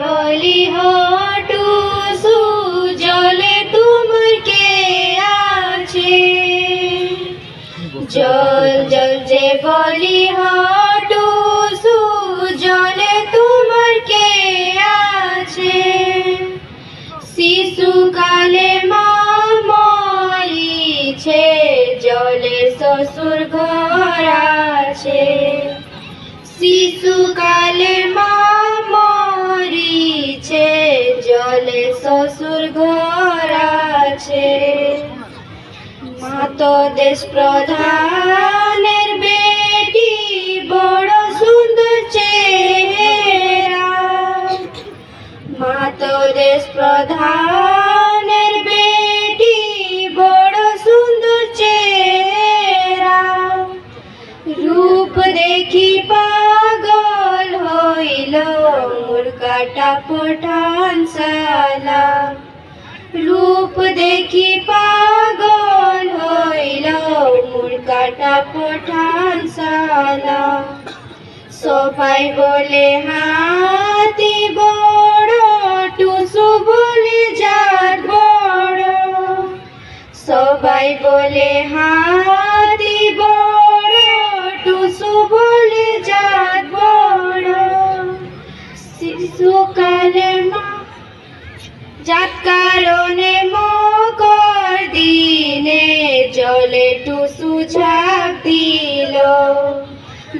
বলি হটু সুজলে তোমার কে আছে জল জল যে বলি হটু সুজলে তোমার কে আছে শিশুকালে মা মরিছে জলে শ্বশুর ঘর আছে শিশুকালে মা মরিছে জলে শ্বশুর ঘর আছে মা তো দেশ প্রধানের বেটি বড় সুন্দর চেহারা মা তো দেশ প্রধানের বেটি বড় সুন্দর চেহারা রূপ দেখি পাগল হইল মুরকাটা পঠান সালা রূপ দেখি পাগল হইল মুরকাটা পঠান সালা সবাই বলে হাতি বড় টুসু বলে যার বড় সবাই বলে হাতি বড় টুসু বলে যার বড় শিশুকালে মা যার কারণে মকর দিনে জলে টুসু ঝাঁপ দিল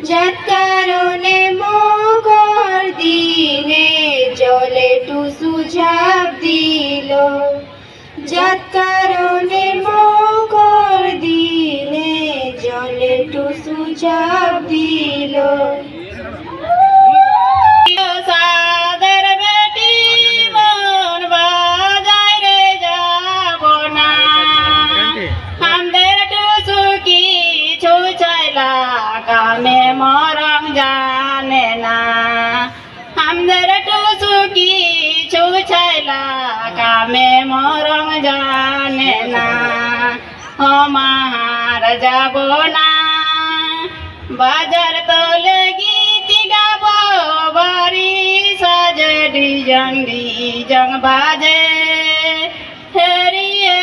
যার কারণে মকর দিনে জলে টুসু ঝাঁপ দিল যার কারণে মকর দিনে জলে টুসু ঝাঁপ দিল कामे मोरम जाने ना हमदर टूसू की छू छैला कामे मोरम जाने ना हो महाराजा बोना बाजार तो लगी तिगाबो बारी सज डिजंग बाजे हेरिए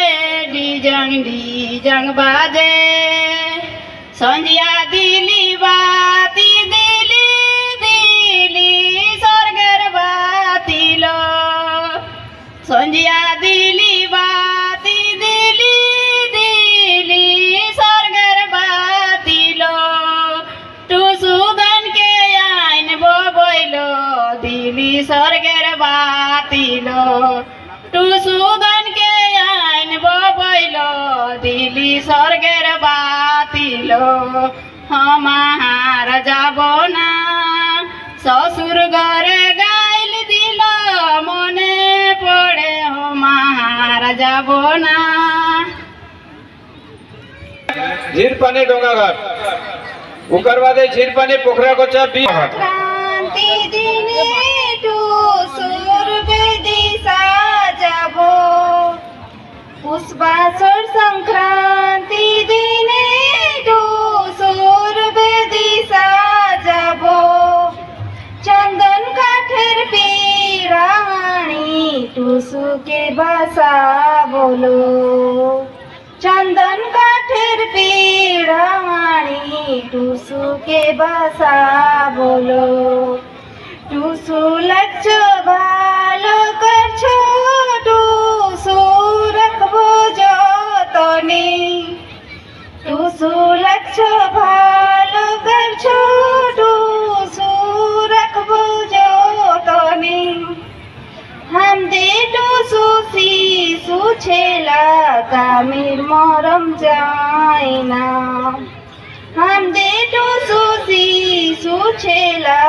डिजंग बाजे संजिया दिली बाती दिली दिली स्वर्गर बाती लो संजिया दिली बाती दिली दिली स्वर्गर बाती लो टूसुगन के आइन बोलो दिली स्वर्गर बाती लो टूसुगन के आइन बोलो दिली स्वर्गर बाती लो हम महाराजा बोना ससुर घरे गाइल दिल मने पड़े हो महाराजा बोना झीरपानी डोंगाघाट उकरवादे झीरपानी पोखराकोचा बी क्रांति दिने टुसुर बेदी साजाबो पुष्पासर संक्रांति दिने टुसुर बेदी साजाबो चंदन काठेर पीराणी टुसु के बासा बोलो चंदन काठेर पीराणी टुसु के बासा बोलो टुसु लच्छो भालो करछो टुसु रखबो जतने टुसु लच्छो भालो करछो टुसु रखबो जतने हम दे टुसु शिशु छेला कामिर मरम जायना हम दे टुसु शिशु छेला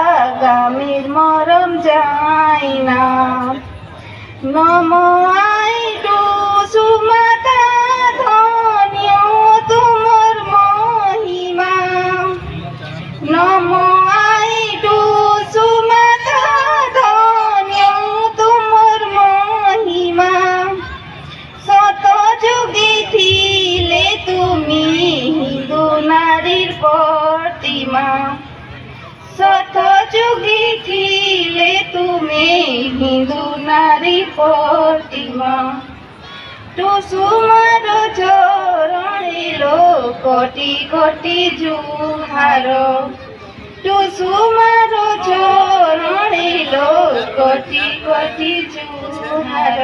गामिर मरम जायना नमो आई टुसु माता धन्य तुमर महिमा नमो आई टुसु माता धन्य तुमर महिमा शत जुगी थिले तुमी हिंदू नारीर प्रतिमा शत जुगी थिले तुमी ହିନ୍ଦୁ ନାରୀ ପ୍ରତିମା ଟୁସୁମାର ଚରଣେ ଲୋ କୋଟି କୋଟି ଜୁହାର ଟୁସୁମାର ଚରଣେ ଲୋ କୋଟି କୋଟି ଜୁହାର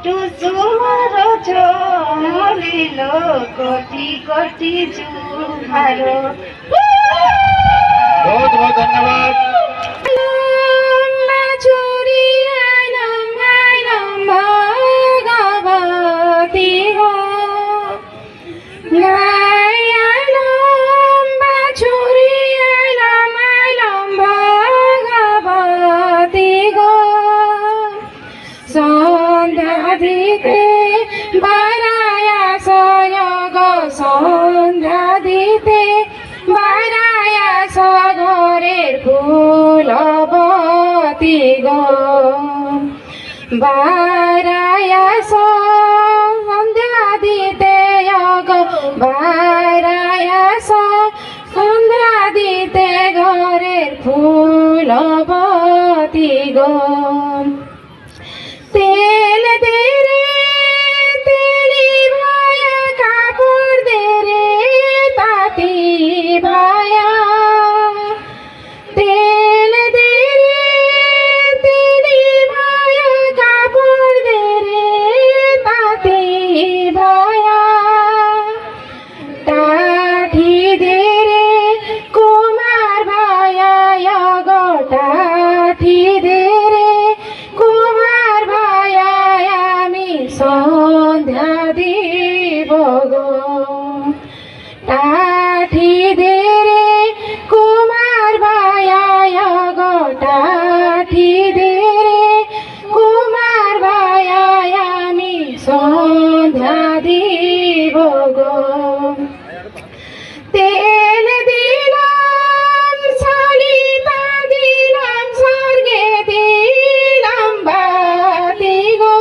ଟୁସୁମାର ଚରଣେ ଲୋ କୋଟି କୋଟି ଜୁହାର। बहुत बहुत धन्यवाद। সন্ধ্যা দিতে বারায়া সয়গ সন্ধ্যা দিতে বারায়া সগরের ফুলবতী গো বারায়া সন্ধ্যা দিতে গো বারায়া সন্ধ্যা দিতে ঘরের ফুলবতী গো তেল দে রে তেলি ভায়া কাপড় দে রে তাঁতি ভায়া তেল দে রে তেলি ভায়া কাপড় দে রে তাঁতি ভায়া টাঠি দে রে কুমার ভায়া গো টাঠি দে রে কুমার ভায়া আমি সন্ধ্যা দিব গো টাঠি দে রে কুমার ভায়া গো টাঠি দে রে কুমার ভায়া আমি সন্ধ্যা দিব গো তেল দিলাম সলিতা দিলাম স্বর্গে দিলাম বাতি গো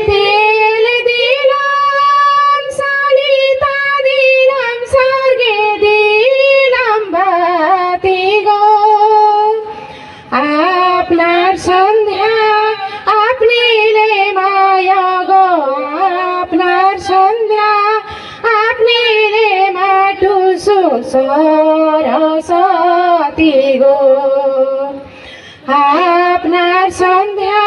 তেল দিলাম সলিতা দিলাম স্বর্গে দিলাম বাতি গো আপনার সন্ধ্যা আপনি লে মায়া গো আপনার সন্ধ্যা আপনি রে মাটু সরস্বতী গো আপনার সন্ধ্যা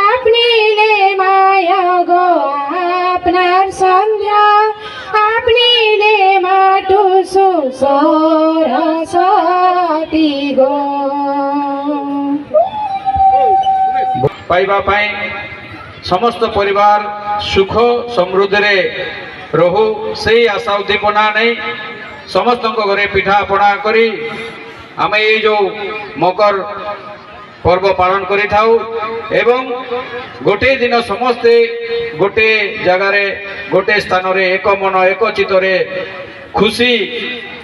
আপনি লে মায়া গো আপনার সন্ধ্যা আপনি লে মাটু সরস্বতী গো। पाइबा पाई समस्त परिवार सुख समृद्धि रे रहू से आशा उद्दीपना नहीं समस्त घरे पिठा पଣା करी आम ये जो मकर पर्व पालन करी थाउ एवं गोटे दिन समस्ते गोटे जगार गोटे स्थान रे एक मन एक चित्त रे खुशी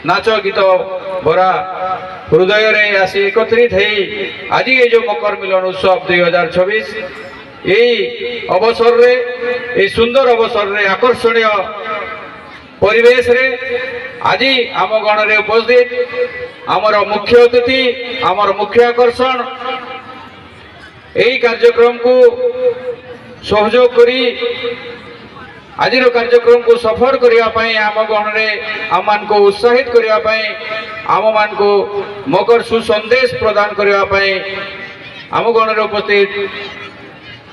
नाच गीत भरा हृदय रे आसी एकत्रित है आज ये जो मकर मिलन उत्सव 2026 यही अवसर रे ये सुंदर अवसर रे आकर्षणीय परिवेश रे आज आम गण रे उपस्थित आमर मुख्य अतिथि आमर मुख्य आकर्षण यही कार्यक्रम को सहयोग करी आज कार्यक्रम को सफल करने आम गण में आम मान को उत्साहित करने आम मान को मकर सुसंदेश प्रदान करने आम गण में उपस्थित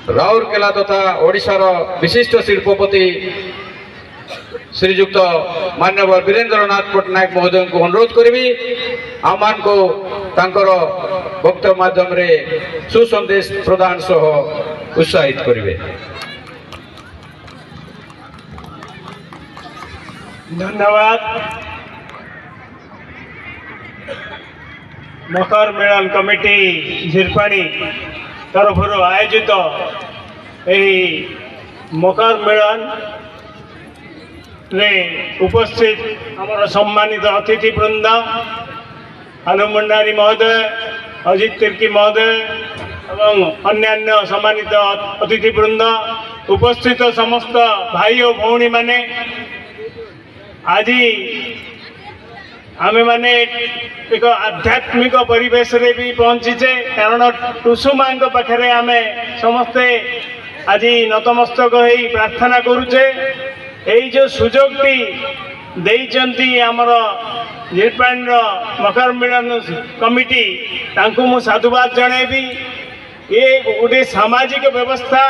राउरकेला तथा ओडिशार विशिष्ट शिल्पपति श्रीजुक्त मान्यवर वीरेंद्रनाथ पट्टनायक महोदय को अनुरोध करी आम मान को तांकर वक्तव्य माध्यम रे सुसंदेश प्रदान सह उत्साहित करेंगे। धन्यवाद। मकर मिलन कमिटी झिरपाणी तरफ आयोजित यही मकर मिलन रे उपस्थित आमर सम्मानित अतिथि वृंद आलोक भंडारी महोदय अजित तिर्की महोदय एवं अन्यान्य सम्मानित अतिथि वृंद उपस्थित समस्त भाई और भौणी माने आज आमे माने एक आध्यात्मिक परिवेश रे भी पहुंचीचे कारण टुसु माँ पाखे आमे समस्ते आज नतमस्तक हो प्रार्थना करुचे यही जो सुजोगटी देइचंती आमर निरपाणी मकर मिलन कमिटी तांकु मु साधुवाद जनइबी ये गोटे सामाजिक व्यवस्था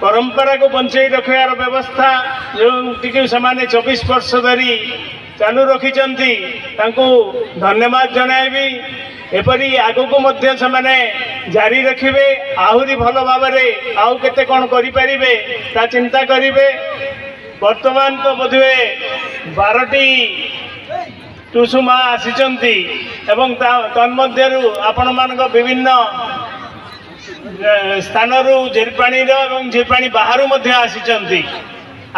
परंपरा को बंचाई रखार व्यवस्था जो से 24 वर्ष धरी चालू रखिंट धन्यवाद जनइबी एपरी आगक मध्य से जारी रखिबे आहुरी भल भाव आउ केते कौन करें ता चिंता करेंगे। वर्तमान तो बोधे 12टी टुसु माँ आसीचंती एवं तन्मध्यरु आपण मानक विभिन्न स्थानरू झिरपाणी झिरपाणी बाहर मध्य आसीचंती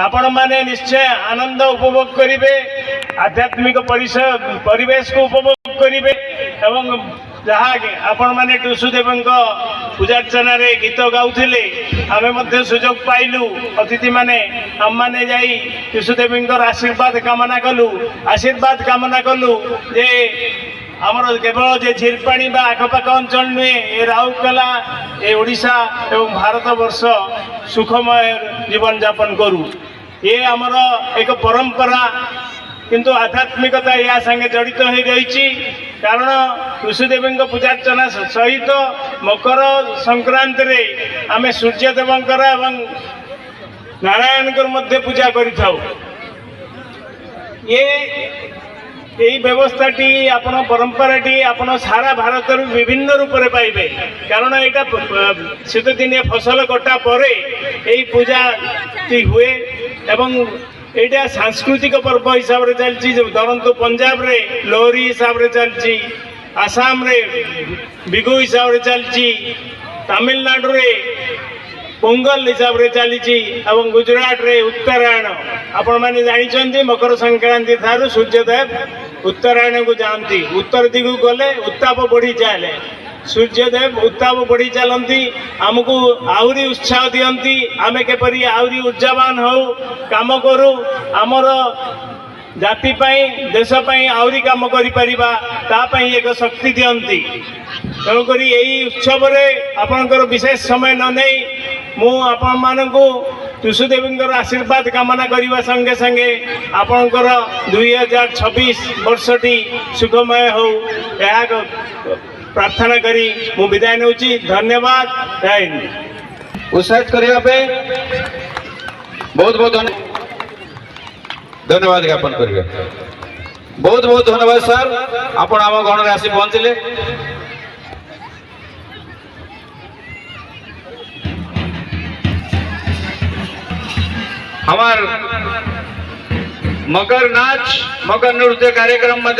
आपण माने निश्चय आनंद उपभोग करिवे आध्यात्मिक परिवेश को उपभोग करिवे एवं जहाँ आपण माने टुसुदेव पूजार्चना रे गीत गाउथिले आमे मध्य सुजोग पाइलु अतिथि माने हम माने जाई टुसुदेव आशीर्वाद कामना कलु जे आमर केवल जे झिरपाणी बा आखपाख अंचल नुहे ए राउरकेला ए ओडिशा एवं भारत वर्ष सुखमय जीवन यापन करू ये आमर एक परंपरा किंतु आध्यात्मिकता या संगे जड़ित हो रही कारण ऋषिदेवी पूजार्चना सहित मकर संक्रांति रे आमे सूर्यदेवंकर एवं नारायण मध्य पूजा करिथाउ ये यही व्यवस्थाटी आपण परंपराटी आपण सारा भारत विभिन्न रूप में पाइबे कारण यहाँ शीत दिन फसल कटा पर यही पूजा हुए एवं यहाँ सांस्कृतिक पर्व हिसाब से चलती धरतु पंजाब रे लोहरी हिसाब से चलती आसाम रे बिगु हिसाब से चलती तमिलनाडु रे पोंगल हिसाब से चली गुजरात रे उत्तरायण आपण मैंने जानी मकर संक्रांति थारू सूर्यदेव उत्तरायण को जाती उत्तर दिगु गले उत्ताप बढ़ी चले सूर्यदेव उत्ताप बढ़ी चलती आमको आहरी उत्साह दियंती आमे केपरी आहरी ऊर्जावान हो काम करू आमर जाति पाई देश पाई आहरी काम करि परिबा ता पाई एक शक्ति दियंती तेणुक यही उत्सव आपणकर विशेष समय न नहीं मु आपण मानकु टुसुदेवी आशीर्वाद कामना करने संगे संगे आपणकर 2026 वर्षटी सुखमय हो यह प्रार्थना करी मु विदाय नौची। धन्यवाद। जय हिंद। उत्साहित करने बहुत बहुत धन्यवाद ज्ञापन करेंगे। बहुत बहुत धन्यवाद सर आपण आम गण में आसी पहुँचले। हमार मकर नाच मकर नृत्य कार्यक्रम में